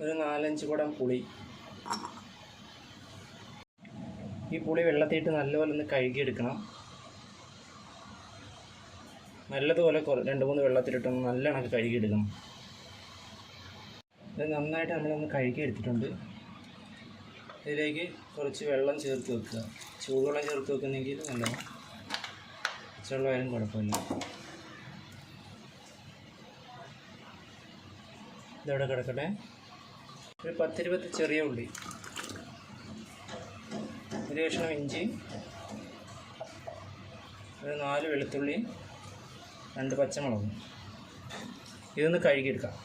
ഒരു 4-5 കുടം പുളി. ഈ പുളി വെള്ളത്തിയിട്ട് നല്ലപോലെ ഒന്ന് കഴുകിയെടുക്കണം. നല്ലതുപോലെ 2-3 വെള്ളത്തിലിട്ടൊന്ന് നല്ലോണം കഴുകിയെടുക്കണം. ഇത് നന്നായിട്ട് നമ്മളൊന്ന് കഴുകിയെടുത്തിട്ടുണ്ട്. ഇതിലേക്ക് കുറച്ച് വെള്ളം ചേർത്ത് വെക്കുക. ചൂടുവെള്ളം ചേർത്ത് വെക്കുന്നെങ്കിൽ നല്ലതാണ്. പച്ചവെള്ളമായാലും കുഴപ്പമില്ല. ഇതവിടെ കിടക്കട്ടെ. ഒരു 10-20 ചെറിയ ഉള്ളി, ഒരു കഷ്ണം ഇഞ്ചി, ഒരു 4 വെളുത്തുള്ളി, 2 പച്ചമുളകും. ഇതൊന്ന് കഴുകിയെടുക്കാം.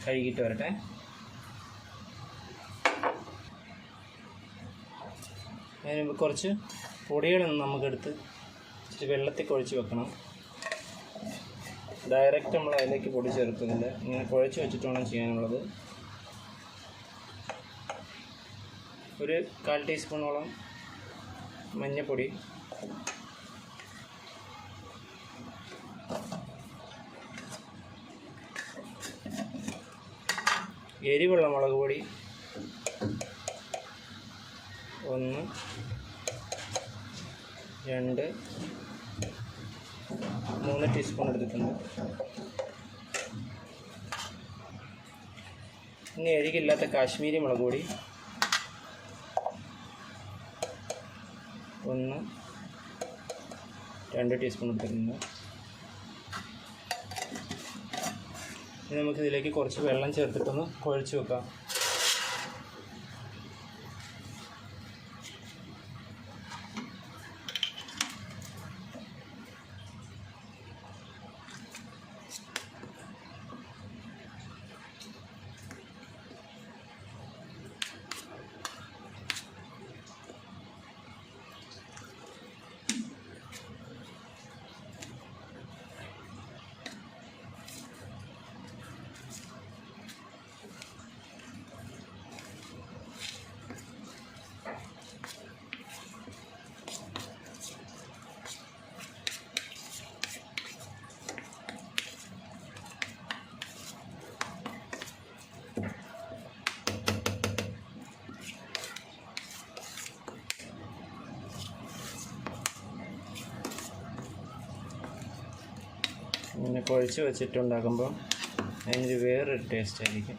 കഴുകിയിട്ട് വരട്ടെ. അതിന് കുറച്ച് പൊടികളൊന്നും നമുക്കെടുത്ത് ഇച്ചിരി വെള്ളത്തിൽ കുഴച്ച് വെക്കണം. ഡയറക്റ്റ് നമ്മൾ അതിലേക്ക് പൊടി ചേർക്കുന്നില്ല, ഇങ്ങനെ കുഴച്ച് വെച്ചിട്ട് വേണം ചെയ്യാനുള്ളത്. ഒരു 1/4 ടീസ്പൂണോളം മഞ്ഞൾപ്പൊടി, എരിവുള്ള മുളക് പൊടി 1, 2, 3 ടീസ്പൂൺ എടുത്തിട്ടുണ്ട്. ഇനി എരികില്ലാത്ത കാശ്മീരി മുളക് പൊടി 1, 2 ടീസ്പൂൺ എടുത്തിട്ടുണ്ട്. ഇനി നമുക്കിതിലേക്ക് കുറച്ച് വെള്ളം ചേർത്തിട്ടൊന്ന് കുഴച്ച് വെക്കാം. ഇങ്ങനെ കുഴച്ച് വെച്ചിട്ടുണ്ടാക്കുമ്പോൾ അതിനൊരു വേറൊരു ടേസ്റ്റ് ആയിരിക്കും.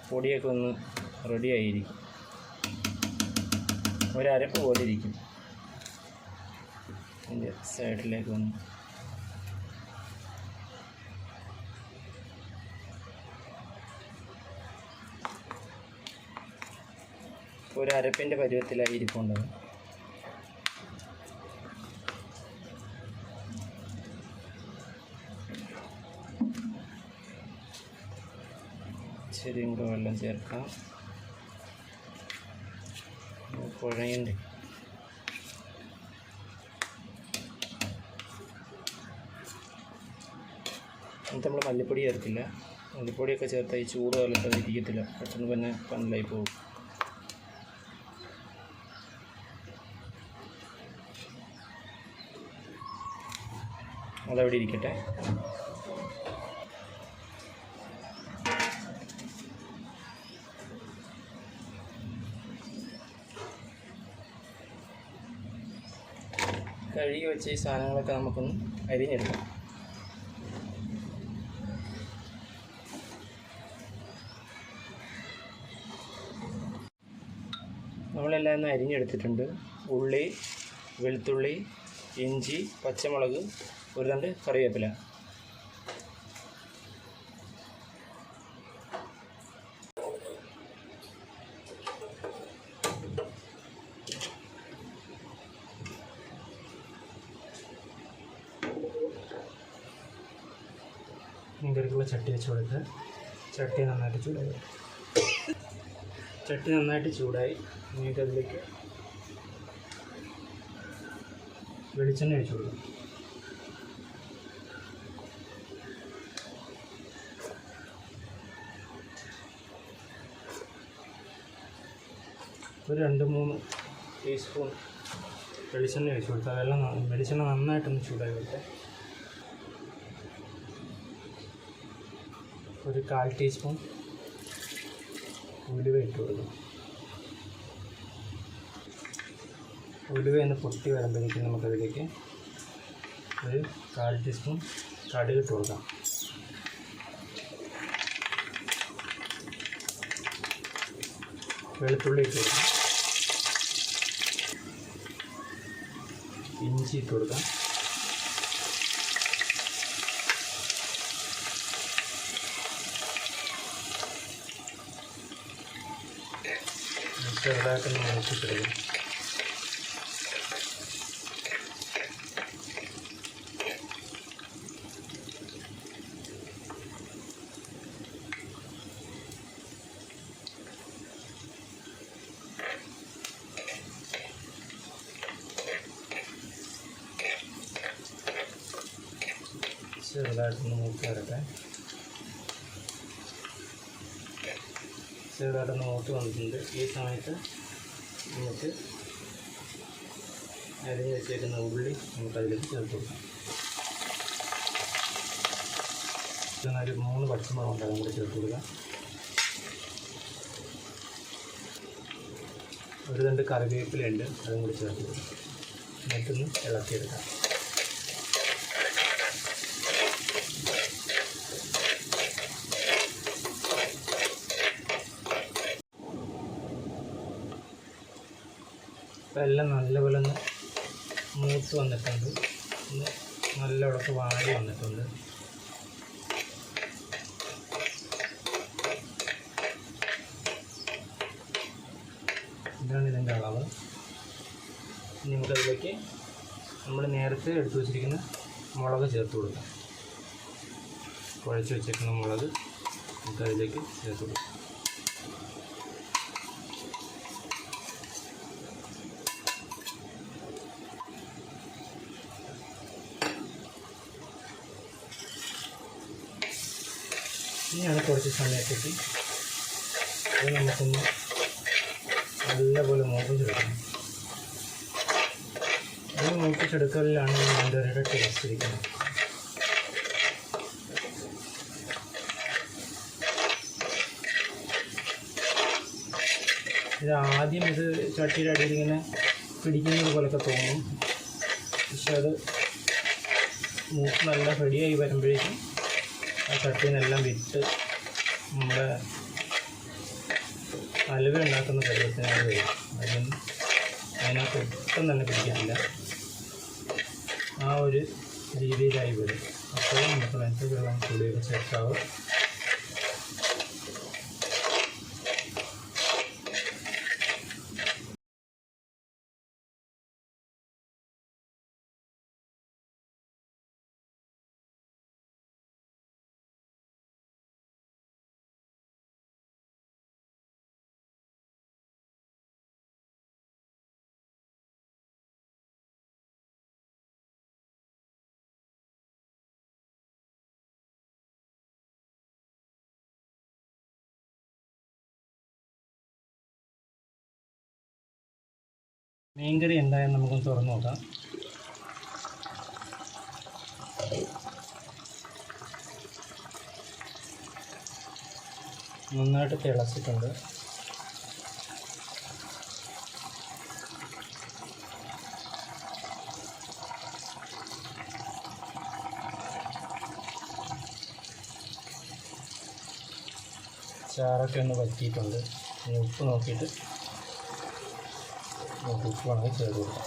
പൊടിയൊക്കെ ഒന്ന് റെഡി ആയിരിക്കും, ഒരരപ്പ് പോലെ ഇരിക്കും. അതിൻ്റെ സൈഡിലേക്ക് വന്ന് ഒരരപ്പിൻ്റെ പരുവത്തിലായിരിക്കുണ്ടാകും. ശരിയും കൂടെ വെള്ളം ചേർക്കാം. കുഴയുണ്ട്. എന്നിട്ട് നമ്മൾ മല്ലിപ്പൊടി ചേർക്കില്ല. മല്ലിപ്പൊടിയൊക്കെ ചേർത്താൽ ഈ ചൂട് കാലത്ത് ഇരിക്കത്തില്ല, പെട്ടെന്ന് പിന്നെ പന്നലായി പോകും. അതവിടെ ഇരിക്കട്ടെ. കഴുകി വെച്ച ഈ സാധനങ്ങളൊക്കെ നമുക്കൊന്ന് അരിഞ്ഞെടുക്കാം. നമ്മളെല്ലാം ഒന്ന് അരിഞ്ഞെടുത്തിട്ടുണ്ട്. ഉള്ളി, വെളുത്തുള്ളി, ഇഞ്ചി, പച്ചമുളക്, ഒരു തണ്ട് കറിവേപ്പില. മീൻകറിക്കുള്ള ചട്ടി വെച്ച് കൊടുത്ത് ചട്ടി നന്നായിട്ട് ചൂടായി എന്നിട്ട് അതിലേക്ക് വെളിച്ചെണ്ണ ഒഴിച്ച് കൊടുക്കും. ഒരു 2-3 ടീസ്പൂൺ വെളിച്ചെണ്ണ ഒഴിച്ച് കൊടുത്താൽ വെളിച്ചെണ്ണ നന്നായിട്ടൊന്ന് ചൂടായി വരട്ടെ. ഒരു 1/4 ടീസ്പൂൺ ഉലുവ ഇട്ട് കൊടുക്കും. ഉലുവ ഒന്ന് പൊട്ടി വരുമ്പോഴേക്കും നമുക്കതിലേക്ക് ഒരു 1/4 ടീസ്പൂൺ കടുക് ഇട്ട് കൊടുക്കാം. വെളുത്തുള്ളി ഇട്ട് കൊടുക്കാം. ഇഞ്ചി ഇട്ട് കൊടുക്കാം. ചെറുതായിട്ടൊന്ന് മൂപ്പിച്ചെടുക്കും. ചെറുതായിട്ടൊന്ന് മൂത്ത് വരട്ടെ. ചെറുതായിട്ടൊന്ന് മൂത്ത് വന്നിട്ടുണ്ട്. ഈ സമയത്ത് നമുക്ക് അരിഞ്ഞ് വെച്ചേക്കുന്ന ഉള്ളി നമുക്കതിലേക്ക് ചേർത്ത് കൊടുക്കാം. ഒരു 3 പച്ചമുളക് ഉണ്ട്, അതും കൂടി ചേർത്ത് കൊടുക്കാം. ഒരു 2 കറിവേപ്പിലയുണ്ട്, അതും കൂടി ചേർത്ത് കൊടുക്കാം. എന്നിട്ടൊന്ന് ഇളക്കിയെടുക്കാം. അപ്പോൾ എല്ലാം നല്ലപോലെ ഒന്ന് മൂത്ത് വന്നിട്ടുണ്ട്. നല്ല ഉടക്ക് വാടി വന്നിട്ടുണ്ട്. ഇതാണ് ഇതിൻ്റെ അളവ്. ഇനി നമുക്കതിലേക്ക് നമ്മൾ നേരത്തെ എടുത്തു വച്ചിരിക്കുന്ന മുളക് ചേർത്ത് കൊടുക്കാം. കുഴച്ച് വെച്ചേക്കുന്ന മുളക് നമുക്കതിലേക്ക് ചേർത്ത് കൊടുക്കാം. ഇനിയാണ് കുറച്ച് സമയത്തേക്ക് അത് നമുക്കൊന്ന് നല്ലപോലെ മൂപ്പിച്ചെടുക്കണം. അത് മൂപ്പിച്ചെടുക്കലിലാണ് മീൻകറിയുടെ ടേസ്റ്റ് ഇരിക്കുന്നത്. ആദ്യം ഇത് ചട്ടിയുടെ അടിയിൽ ഇങ്ങനെ പിടിക്കുന്നത് പോലൊക്കെ തോന്നും. പക്ഷെ അത് മൂത്ത് നല്ല റെഡിയായി വരുമ്പോഴേക്കും ആ ചട്ടിയിൽ നിന്നെല്ലാം വിട്ട് നമ്മുടെ അലുവ ഉണ്ടാക്കുന്ന പരുവത്തിനായി വരും. അതിനകത്ത് ഒട്ടും തന്നെ പിടിക്കത്തില്ല. ആ ഒരു രീതിയിലായി വരും. അപ്പോൾ നമുക്ക് അതിനകത്ത് വെള്ളം പുളിയൊക്കെ ചേർക്കാവും. മീൻകറി എന്തായാലും നമുക്കൊന്ന് തുറന്ന് നോക്കാം. നന്നായിട്ട് തിളച്ചിട്ടുണ്ട്. ചാറൊക്കെ ഒന്ന് വറ്റിയിട്ടുണ്ട്. ഇനി ഉപ്പ് നോക്കിയിട്ട് ഉപ്പ് വേണമെങ്കിൽ ചേർത്ത് കൊടുക്കാം.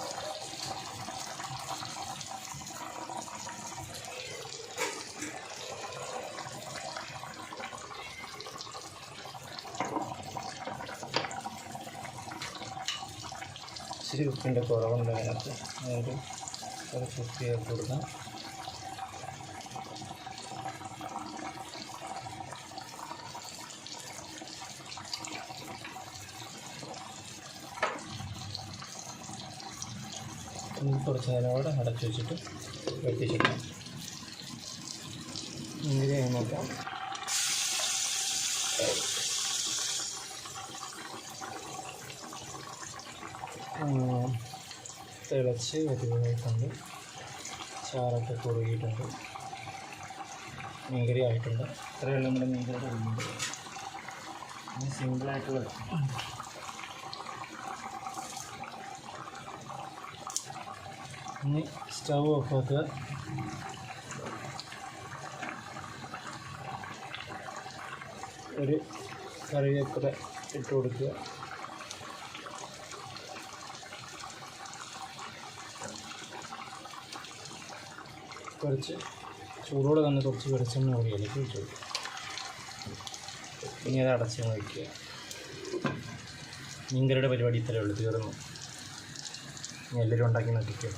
ഇച്ചിരി ഉപ്പിൻ്റെ കുറവുണ്ട് അതിനകത്ത്. അതുകൊണ്ട് കുറച്ച് ഉപ്പ് ചേർത്ത് കൊടുക്കാം. കുറച്ച് നേരം കൂടെ അടച്ചു വെച്ചിട്ട് വെട്ടിച്ചിട്ടാം. ഇങ്ങനെ നോക്കാം. തിളച്ച് വരുന്നതായിട്ടുണ്ട്. ചാറൊക്കെ കുറുകിയിട്ടുണ്ട്. മീൻകറി ആയിട്ടുണ്ട്. ഇത്രയുള്ള നമ്മുടെ മീൻകറിയുടെ ഉണ്ട്. സിമ്പിളായിട്ടുള്ളത്. ഇനി സ്റ്റവ് ഓഫ് ആക്കുക. ഒരു കറിവേപ്പില ഇട്ട് കൊടുക്കുക. കുറച്ച് ചൂടോടെ തന്നെ കുറച്ച് വെളിച്ചെണ്ണ കൂടിയിലേക്ക് ഒഴിച്ച് കൊടുക്കുക. ഇനി അത് അടച്ച് വയ്ക്കുക. മീൻകറിയുടെ പരിപാടി ഇത്രയേ ഉള്ളൂ, തീർന്നു. ഇനി എല്ലാവരും ഉണ്ടാക്കി നോക്കിക്കുക.